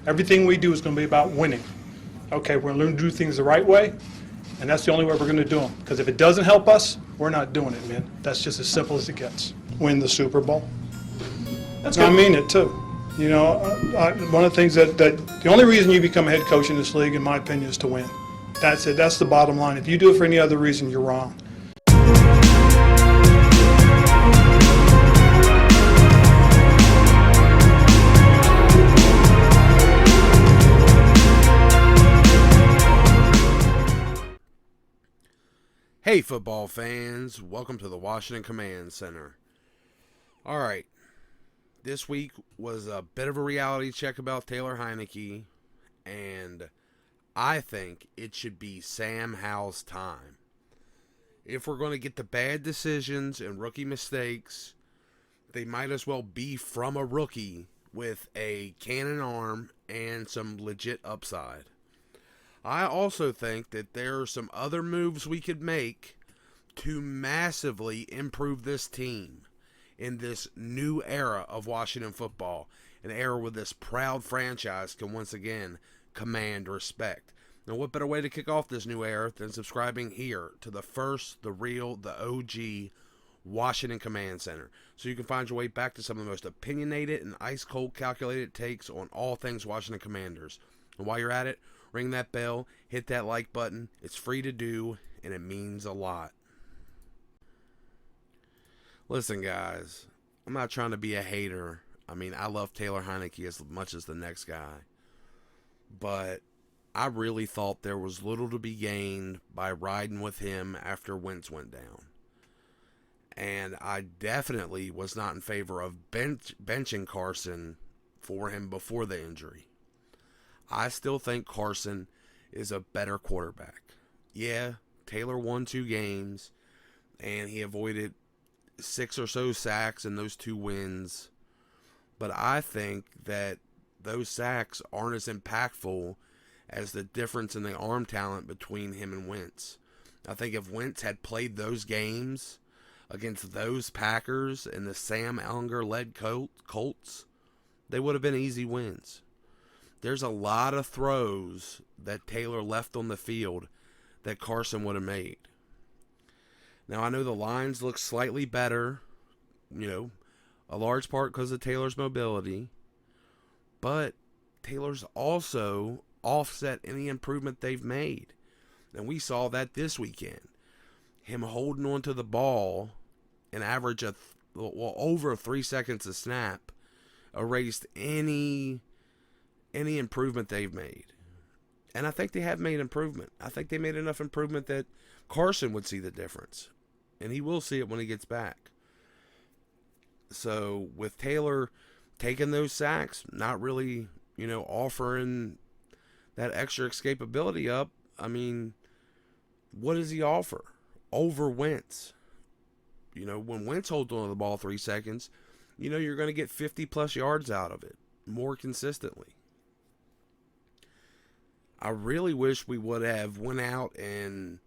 Everything we do is going to be about winning. Okay, we're going to learn to do things the right way, and that's the only way we're going to do them. Because if it doesn't help us, we're not doing it, man. That's just as simple as it gets. Win the Super Bowl. That's good. I mean it too. You know, one of the things that the only reason you become a head coach in this league, in my opinion, is to win. That's it. That's the bottom line. If you do it for any other reason, you're wrong. Hey football fans, welcome to the Washington Command Center. Alright, this week was a bit of a reality check about Taylor Heinicke, and I think it should be Sam Howell's time. If we're going to get the bad decisions and rookie mistakes, they might as well be from a rookie with a cannon arm and some legit upside. I also think that there are some other moves we could make to massively improve this team in this new era of Washington football, an era where this proud franchise can once again command respect. Now, what better way to kick off this new era than subscribing here to the first, the real, the OG Washington Command Center, so you can find your way back to some of the most opinionated and ice-cold calculated takes on all things Washington Commanders. And while you're at it, ring that bell, hit that like button. It's free to do, and it means a lot. Listen, guys, I'm not trying to be a hater. I mean, I love Taylor Heinicke as much as the next guy. But I really thought there was little to be gained by riding with him after Wentz went down. And I definitely was not in favor of benching Carson for him before the injury. I still think Carson is a better quarterback. Yeah, Taylor won 2 games, and he avoided 6 or so sacks in those 2 wins. But I think that those sacks aren't as impactful as the difference in the arm talent between him and Wentz. I think if Wentz had played those games against those Packers and the Sam Ehlinger-led Colts, they would have been easy wins. There's a lot of throws that Taylor left on the field that Carson would have made. Now, I know the lines look slightly better, a large part because of Taylor's mobility, but Taylor's also offset any improvement they've made. And we saw that this weekend. Him holding onto the ball an average of over 3 seconds a snap erased any improvement they've made. And I think they have made improvement. I think they made enough improvement that Carson would see the difference. And he will see it when he gets back. So with Taylor taking those sacks, not really, offering that extra escapability up, I mean, what does he offer over Wentz? When Wentz holds on to the ball 3 seconds, you're going to get 50 plus yards out of it more consistently. I really wish we would have went out and,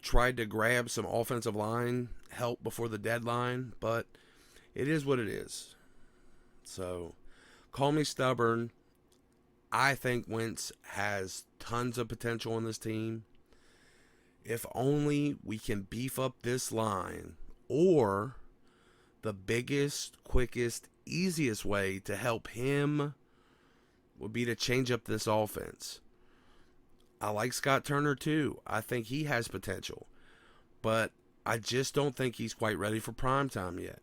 tried to grab some offensive line help before the deadline, but it is what it is. So, call me stubborn. I think Wentz has tons of potential in this team. If only we can beef up this line, or the biggest, quickest, easiest way to help him would be to change up this offense. I like Scott Turner too. I think he has potential. But I just don't think he's quite ready for primetime yet.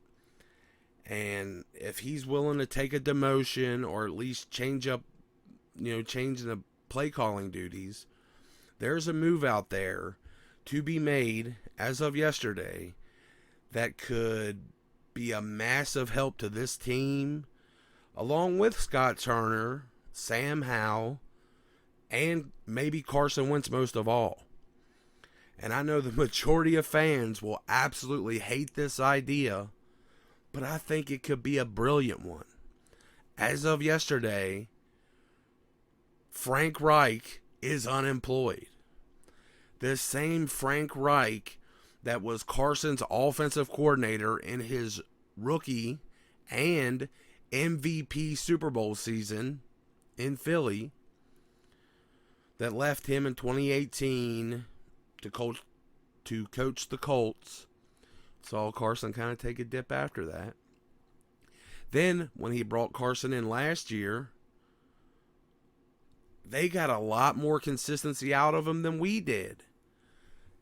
And if he's willing to take a demotion or at least change the play calling duties, there's a move out there to be made as of yesterday that could be a massive help to this team, along with Scott Turner, Sam Howell, and maybe Carson Wentz most of all. And I know the majority of fans will absolutely hate this idea, but I think it could be a brilliant one. As of yesterday, Frank Reich is unemployed. This same Frank Reich that was Carson's offensive coordinator in his rookie and MVP Super Bowl season in Philly that left him in 2018 to coach the Colts. Saw Carson kind of take a dip after that. Then, when he brought Carson in last year, they got a lot more consistency out of him than we did.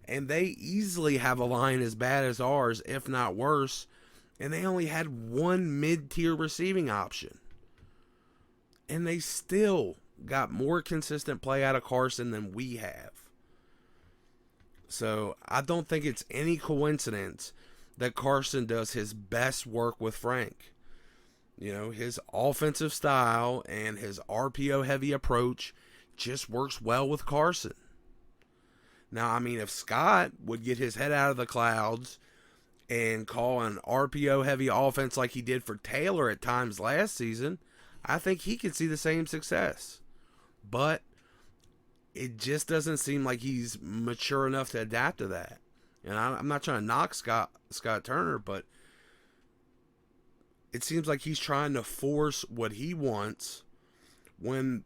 And they easily have a line as bad as ours, if not worse. And they only had one mid-tier receiving option. And they still got more consistent play out of Carson than we have. So I don't think it's any coincidence that Carson does his best work with Frank. You know, his offensive style and his RPO heavy approach just works well with Carson. Now, I mean, if Scott would get his head out of the clouds and call an RPO heavy offense like he did for Taylor at times last season, I think he could see the same success. But it just doesn't seem like he's mature enough to adapt to that. And I'm not trying to knock Scott Turner, but it seems like he's trying to force what he wants when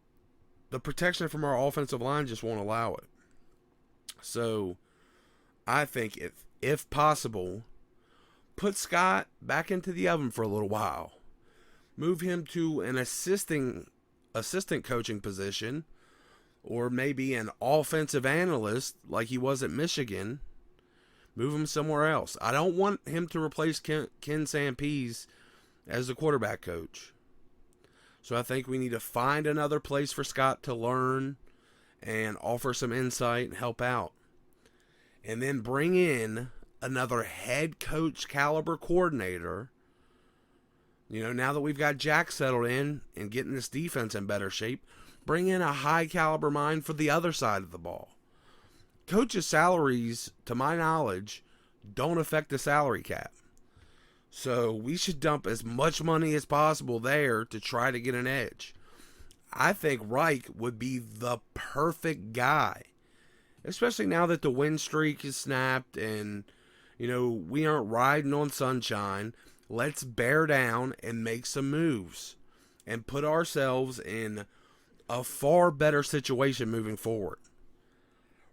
the protection from our offensive line just won't allow it. So I think if possible, put Scott back into the oven for a little while. Move him to an assistant coaching position, or maybe an offensive analyst like he was at Michigan. Move him somewhere else. I don't want him to replace Ken Sampese as the quarterback coach. So I think we need to find another place for Scott to learn and offer some insight and help out. And then bring in another head coach caliber coordinator. You know, now that we've got Jack settled in and getting this defense in better shape, bring in a high caliber mind for the other side of the ball. Coaches' salaries, to my knowledge, don't affect the salary cap. So we should dump as much money as possible there to try to get an edge. I think Reich would be the perfect guy, especially now that the win streak is snapped and, you know, we aren't riding on sunshine. Let's bear down and make some moves and put ourselves in a far better situation moving forward.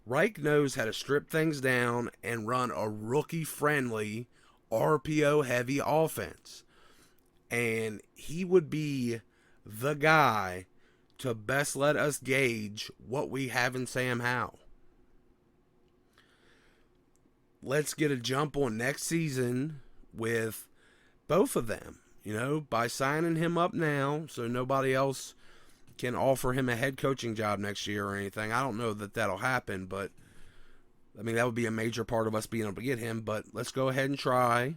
Reich knows how to strip things down and run a rookie-friendly, RPO-heavy offense. And he would be the guy to best let us gauge what we have in Sam Howell. Let's get a jump on next season with both of them, you know, by signing him up now so nobody else can offer him a head coaching job next year or anything. I don't know that that'll happen, but I mean, that would be a major part of us being able to get him, but let's go ahead and try.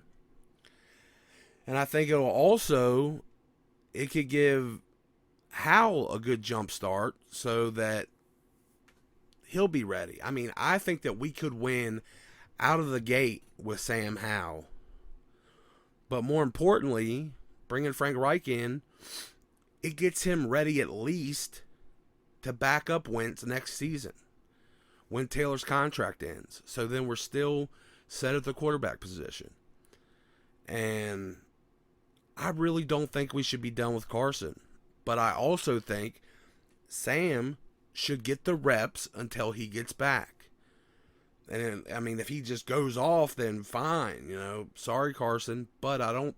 And I think it could give Howell a good jump start so that he'll be ready. I mean, I think that we could win out of the gate with Sam Howell. But more importantly, bringing Frank Reich in, it gets him ready at least to back up Wentz next season when Taylor's contract ends. So then we're still set at the quarterback position. And I really don't think we should be done with Carson. But I also think Sam should get the reps until he gets back. And I mean, if he just goes off, then fine. You know, sorry Carson, but I don't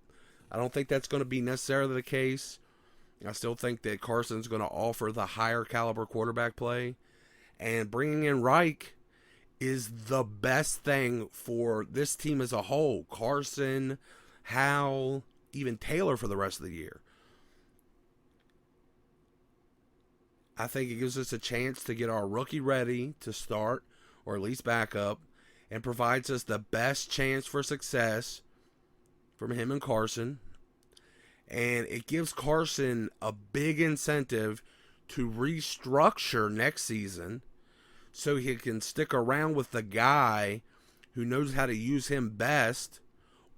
think that's going to be necessarily the case. I still think that Carson's going to offer the higher caliber quarterback play, and bringing in Reich is the best thing for this team as a whole. Carson, Howell, even Taylor for the rest of the year. I think it gives us a chance to get our rookie ready to start, or at least back up, and provides us the best chance for success from him and Carson. And it gives Carson a big incentive to restructure next season so he can stick around with the guy who knows how to use him best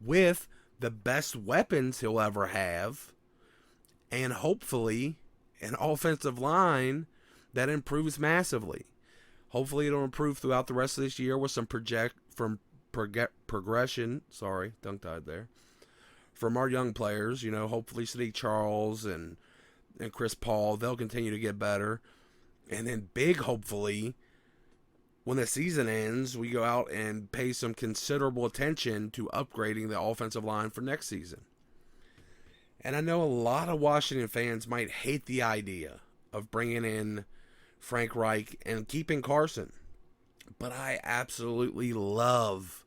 with the best weapons he'll ever have, and hopefully an offensive line that improves massively. Hopefully it'll improve throughout the rest of this year with some progression. Sorry, tongue-tied there. From our young players, you know, hopefully Sadiq Charles and and Chris Paul, they'll continue to get better. And then big, hopefully, when the season ends, we go out and pay some considerable attention to upgrading the offensive line for next season. And I know a lot of Washington fans might hate the idea of bringing in Frank Reich and keeping Carson. But I absolutely love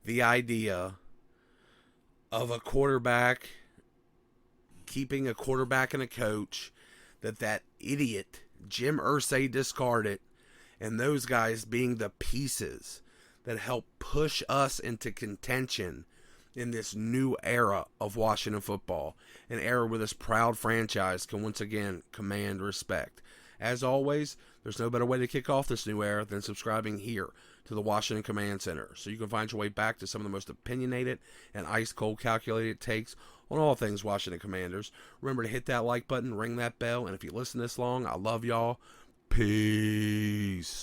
the idea of a quarterback, keeping a quarterback and a coach that idiot Jim Irsay discarded, and those guys being the pieces that help push us into contention in this new era of Washington football, an era where this proud franchise can once again command respect. As always, there's no better way to kick off this new era than subscribing here to the Washington Command Center, so you can find your way back to some of the most opinionated and ice-cold calculated takes on all things Washington Commanders. Remember to hit that like button, ring that bell, and if you listen this long, I love y'all. Peace.